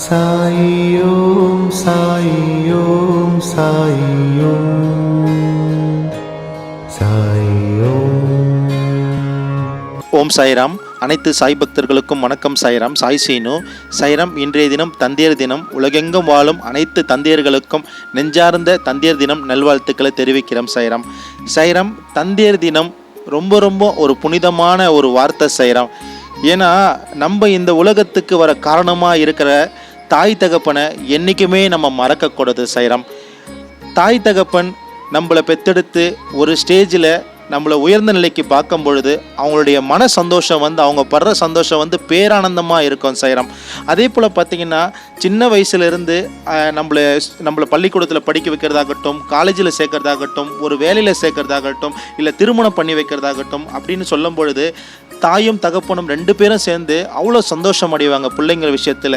சாயி ஓம் சாயி ஓம் சாயி ஓம் சாயி ஓம். ஓம் சாய்ராம். அனைத்து சாய் பக்தர்களுக்கும் வணக்கம். சாய்ராம். சாய் சீனு. சாய்ராம். இன்றைய தினம் தந்தையர் தினம். உலகெங்கும் வாழும் அனைத்து தந்தையர்களுக்கும் நெஞ்சார்ந்த தந்தையர் தினம் நல்வாழ்த்துக்களை தெரிவிக்கிறோம். சாய்ராம். சாய்ராம். தந்தையர் தினம் ரொம்ப ஒரு புனிதமான ஒரு வார்த்தை. சாய்ராம். ஏன்னா நம்ம இந்த உலகத்துக்கு வர காரணமாக இருக்கிற தாய் தகப்பனை என்றைக்குமே நம்ம மறக்கக்கூடாது. சாய்ராம். தாய் தகப்பன் நம்மளை பெற்றெடுத்து ஒரு ஸ்டேஜில் நம்மளை உயர்ந்த நிலைக்கு பார்க்கும் பொழுது அவங்களுடைய மன சந்தோஷம் அவங்க படுற சந்தோஷம் பேரானந்தமாக இருக்கும். சாய்ராம். அதே போல் பார்த்திங்கன்னா சின்ன வயசுலேருந்து நம்மளை பள்ளிக்கூடத்தில் படிக்க வைக்கிறதாகட்டும், காலேஜில் சேர்க்கறதாகட்டும், ஒரு வேலையில் சேர்க்கறதாகட்டும், இல்லை திருமணம் பண்ணி வைக்கிறதாகட்டும் அப்படின்னு சொல்லும் பொழுது தாயும் தகப்பனும் ரெண்டு பேரும் சேர்ந்து அவ்வளோ சந்தோஷம் அடைவாங்க பிள்ளைங்க விஷயத்தில்.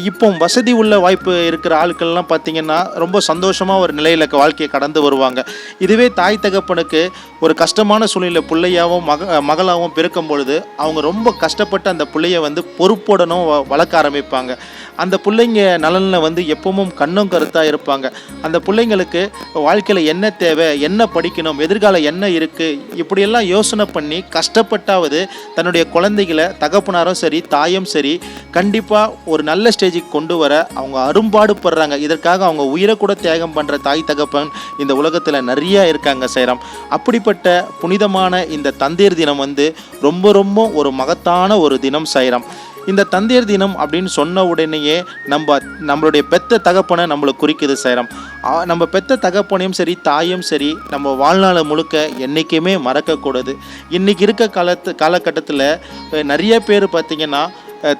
இப்போ வசதி உள்ள வாய்ப்பு இருக்கிற ஆட்கள்லாம் பார்த்திங்கன்னா ரொம்ப சந்தோஷமாக ஒரு நிலையில் வாழ்க்கையை கடந்து வருவாங்க. இதுவே தாய் தகப்பனுக்கு ஒரு கஷ்டமான சூழ்நிலை பிள்ளையாகவும் மகளாகவும் பிறக்கும் பொழுது அவங்க ரொம்ப கஷ்டப்பட்டு அந்த பிள்ளைய பொறுப்புடனும் வளர்க்க ஆரம்பிப்பாங்க. அந்த பிள்ளைங்க நலனில் எப்பவும் கண்ணும் கருத்தாக இருப்பாங்க. அந்த பிள்ளைங்களுக்கு வாழ்க்கையில் என்ன தேவை, என்ன படிக்கணும், எதிர்காலம் என்ன இருக்குது, இப்படியெல்லாம் யோசனை பண்ணி கஷ்டப்பட்டாவது தன்னுடைய குழந்தைகளை தகப்பனாரும் சரி தாயும் சரி கண்டிப்பாக ஒரு நல்ல ஸ்டேஜுக்கு கொண்டு வர அவங்க அரும்பாடுபடுறாங்க. இதற்காக அவங்க உயிரை கூட தியாகம் பண்ணுற தாய் தகப்பன் இந்த உலகத்தில் நிறையா இருக்காங்க. சேரம். அப்படிப்பட்ட புனிதமான இந்த தந்தையர் தினம் ரொம்ப ஒரு மகத்தான ஒரு தினம். சாய்ராம். இந்த தந்தையர் தினம் அப்படின்னு சொன்ன உடனேயே நம்மளுடைய பெத்த தகப்பனை நம்மளை குறிக்குது. சாய்ராம். நம்ம பெத்த தகப்பனையும் சரி தாயும் சரி நம்ம வாழ்நாளை முழுக்க என்றைக்குமே மறக்கக்கூடாது. இன்றைக்கி இருக்க காலகட்டத்தில் நிறைய பேர் பார்த்திங்கன்னா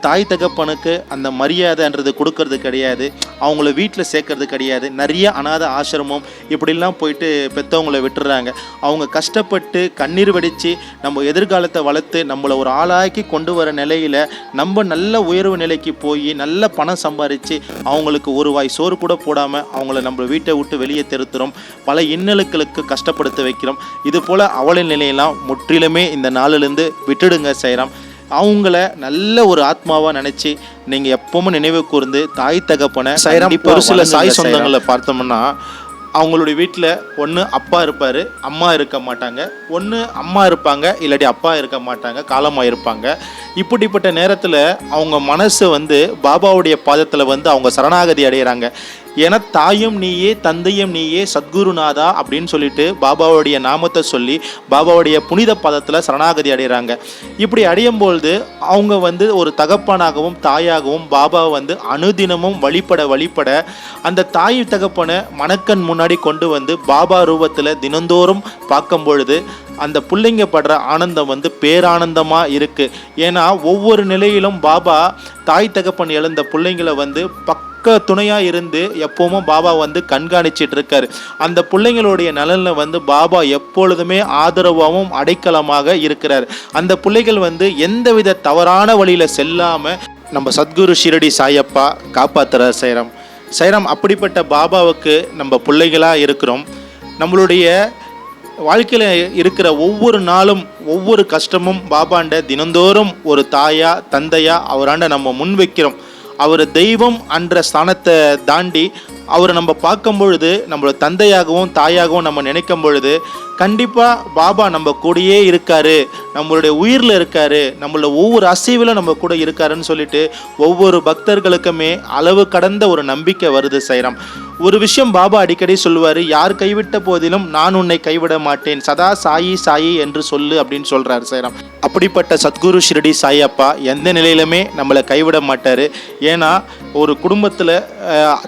தாய் தகப்பனுக்கு அந்த மரியாதைன்றது கொடுக்கறது கிடையாது, அவங்கள வீட்டில் சேர்க்கறது கிடையாது. நிறைய அநாத ஆசிரமம் இப்படிலாம் போயிட்டு பெற்றவங்கள விட்டுறாங்க. அவங்க கஷ்டப்பட்டு கண்ணீர் வடித்து நம்ம எதிர்காலத்தை வளர்த்து நம்மளை ஒரு ஆளாக்கி கொண்டு வர நிலையில் நம்ம நல்ல உயர்வு நிலைக்கு போய் நல்ல பணம் சம்பாதிச்சு அவங்களுக்கு ஒரு வாய் சோறு கூட போடாமல் அவங்கள நம்ம வீட்டை விட்டு வெளியே திருத்துறோம், பல இன்னலுக்களுக்கு கஷ்டப்படுத்த வைக்கிறோம். இது போல் அவல நிலையெல்லாம் முற்றிலுமே இந்த நாளிலிருந்து விட்டுடுங்க. சாய்ராம். அவங்கள நல்ல ஒரு ஆத்மாவாக நினச்சி நீங்கள் எப்பவும் நினைவு கூர்ந்து தாய் தகப்பனை. சாய்ராம். ஒரு சில சாய் சொந்தங்களை பார்த்தோம்னா அவங்களுடைய வீட்டில் ஒன்று அப்பா இருப்பார், அம்மா இருக்க மாட்டாங்க, ஒன்று அம்மா இருப்பாங்க இல்லாட்டி அப்பா இருக்க மாட்டாங்க, காலமாக இருப்பாங்க. இப்படிப்பட்ட நேரத்தில் அவங்க மனசு பாபாவுடைய பாதத்தில் அவங்க சரணாகதி அடைகிறாங்க. ஏன்னா தாயும் நீயே தந்தையும் நீயே சத்குருநாதா அப்படின்னு சொல்லிட்டு பாபாவுடைய நாமத்தை சொல்லி பாபாவுடைய புனித பாதத்தில் சரணாகதி அடைகிறாங்க. இப்படி அடையும்பொழுது அவங்க ஒரு தகப்பனாகவும் தாயாகவும் பாபாவை அனுதினமும் வழிபட அந்த தாய் தகப்பனை மனக்கண் முன்னாடி கொண்டு பாபா ரூபத்தில் தினந்தோறும் பார்க்கும் பொழுது அந்த பிள்ளைங்க படுற ஆனந்தம் பேரானந்தமாக இருக்குது. ஏன்னா ஒவ்வொரு நிலையிலும் பாபா தாய் தகப்பன் இழந்த பிள்ளைங்களை பக்க துணையாக இருந்து எப்பவும் பாபா கண்காணிச்சிட்டு இருக்காரு. அந்த பிள்ளைங்களுடைய நலனில் பாபா எப்பொழுதுமே ஆதரவாகவும் அடைக்கலமாக இருக்கிறார். அந்த பிள்ளைகள் எந்தவித தவறான வழியில் செல்லாமல் நம்ம சத்குரு ஷிரடி சாயப்பா காப்பாற்றுறார். சாய்ராம். சாய்ராம். அப்படிப்பட்ட பாபாவுக்கு நம்ம பிள்ளைகளாக இருக்கிறோம். நம்மளுடைய வாழ்க்கையில் இருக்கிற ஒவ்வொரு நாளும் ஒவ்வொரு கஷ்டமும் பாபாண்ட தினந்தோறும் ஒரு தாயா தந்தையா அவராண்ட நம்ம முன் வைக்கிறோம். அவர் தெய்வம் என்ற ஸ்தானத்தை தாண்டி அவரை நம்ம பார்க்கும் பொழுது நம்மளோட தந்தையாகவும் தாயாகவும் நம்ம நினைக்கும் பொழுது கண்டிப்பாக பாபா நம்ம கூடயே இருக்காரு, நம்மளுடைய உயிரில் இருக்காரு, நம்மளோட ஒவ்வொரு அசைவிலும் நம்ம கூட இருக்காருன்னு சொல்லிட்டு ஒவ்வொரு பக்தர்களுக்குமே அளவு கடந்த ஒரு நம்பிக்கை வருது. சாய்ராம். ஒரு விஷயம் பாபா அடிக்கடி சொல்லுவார், யார் கைவிட்ட போதிலும் நான் உன்னை கைவிட மாட்டேன், சதா சாயி சாயி என்று சொல்லு அப்படின்னு சொல்கிறார். சாய்ராம். அப்படிப்பட்ட சத்குரு ஷிரடி சாயப்பா எந்த நிலையிலுமே நம்மளை கைவிட மாட்டார். ஏன்னா ஒரு குடும்பத்தில்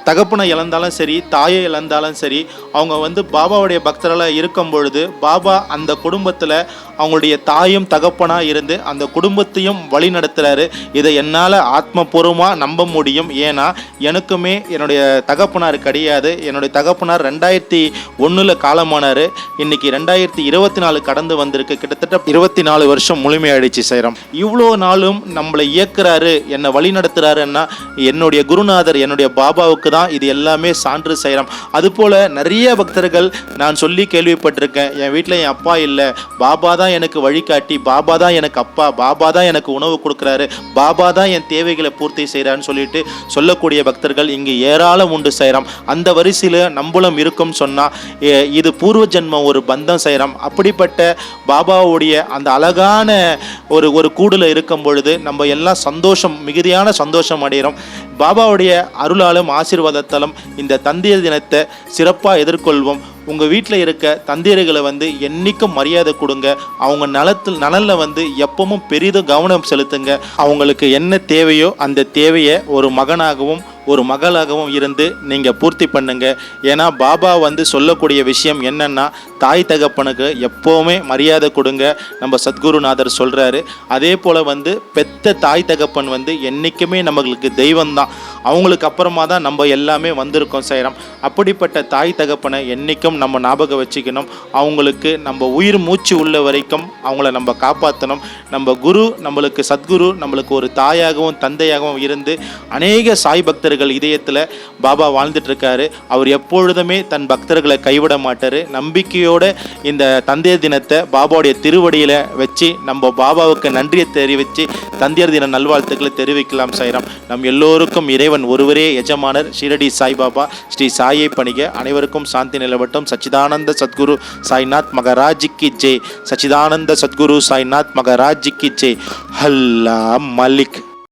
தகப்பனை இழந்தாலும் சரி தாயை இழந்தாலும் சரி அவங்க பாபாவுடைய பக்தர்களாக இருக்கும் பொழுது பாபா அந்த குடும்பத்தில் அவங்களுடைய தாயும் தகப்பனாக இருந்து அந்த குடும்பத்தையும் வழி நடத்துகிறாரு. இதை என்னால் ஆத்மபூர்வமாக நம்ப முடியும். ஏன்னா எனக்குமே என்னுடைய தகப்பனார் கிடையாது. என்னுடைய தகப்பனார் 2001 காலமானார். இன்றைக்கி 2024 கடந்து வந்திருக்கு. கிட்டத்தட்ட 24 வருஷம் முழுமையாயிடுச்சு. சாய்ராம். இவ்வளோ நாளும் நம்மளை இயக்குறாரு, என்னை வழி நடத்துகிறாருன்னா என்னுடைய குருநாதர் என்னுடைய பாபாவுக்கு தான் இது எல்லாமே சான்று. சாய்ராம். அதுபோல் நிறைய பக்தர்கள் நான் சொல்லி கேள்விப்பட்டிருக்கேன், என் வீட்டில் என் அப்பா இல்லை, பாபா தான் தான் எனக்கு வழிகாட்டி, பாபா தான் எனக்கு அப்பா, பாபா தான் எனக்கு உணவு கொடுக்குறாரு, பாபா தான் என் தேவைகளை பூர்த்தி செய்கிறான்னு சொல்லிட்டு சொல்லக்கூடிய பக்தர்கள் இங்கு ஏராளம் உண்டு சாய்ராம். அந்த வரிசையில் நம்மளும் இருக்கும் சொன்னால் இது பூர்வ ஜென்மம் ஒரு பந்தம் சாய்ராம். அப்படிப்பட்ட பாபாவுடைய அந்த அழகான ஒரு கூடுல இருக்கும் பொழுது நம்ம எல்லாம் சந்தோஷம், மிகுதியான சந்தோஷம் அடைகிறோம். பாபாவுடைய அருளாலும் ஆசீர்வாதத்தாலும் இந்த தந்தையர் தினத்தை சிறப்பாக எதிர்கொள்வோம். உங்கள் வீட்டில் இருக்க தந்தையர்களை என்னைக்கும் மரியாதை கொடுங்க. அவங்க நலனில் எப்பவும் பெரிதும் கவனம் செலுத்துங்க. அவங்களுக்கு என்ன தேவையோ அந்த தேவையை ஒரு மகனாகவும் ஒரு மகளாகவும் இருந்து நீங்கள் பூர்த்தி பண்ணுங்க. ஏன்னா பாபா சொல்லக்கூடிய விஷயம் என்னன்னா, தாய் தகப்பனுக்கு எப்போவுமே மரியாதை கொடுங்க. நம்ம சத்குருநாதர் சொல்கிறாரு. அதே போல் பெத்த தாய் தகப்பன் என்றைக்குமே நம்மளுக்கு தெய்வம்தான். அவங்களுக்கு அப்புறமா தான் நம்ம எல்லாமே வந்திருக்கோம் சாய்ராம். அப்படிப்பட்ட தாய் தகப்பனை என்றைக்கும் நம்ம ஞாபகம் வச்சுக்கணும். அவங்களுக்கு நம்ம உயிர் மூச்சு உள்ள வரைக்கும் அவங்கள நம்ம காப்பாற்றணும். நம்ம குரு, நம்மளுக்கு சத்குரு நம்மளுக்கு ஒரு தாயாகவும் தந்தையாகவும் இருந்து அநேக சாய் பக்தர்கள் இதயத்தில் பாபா வாழ்ந்துட்டு இருக்காரு. அவர் எப்பொழுதுமே தன் பக்தர்களை கைவிட மாட்டார். நம்பிக்கையோடு இந்த தந்தையர் தினத்தை பாபாவுடைய திருவடியில் வச்சு நம்ம பாபாவுக்கு நன்றியை தெரிவித்து தந்தையர் தின நல்வாழ்த்துக்களை தெரிவிக்கலாம் சாய்ராம். நம் எல்லோருக்கும் இறைவன் ஒருவரே எஜமானர். ஷீரடி சாய்பாபா ஸ்ரீ சாயை பணிக. அனைவருக்கும் சாந்தி நிலவட்டும். சச்சிதானந்த சத்குரு சாய்நாத் மகராஜ் கி ஜெய். சச்சிதானந்த சத்குரு சாய்நாத் மகராஜ் கி ஜெய். அல்லா மலிக்.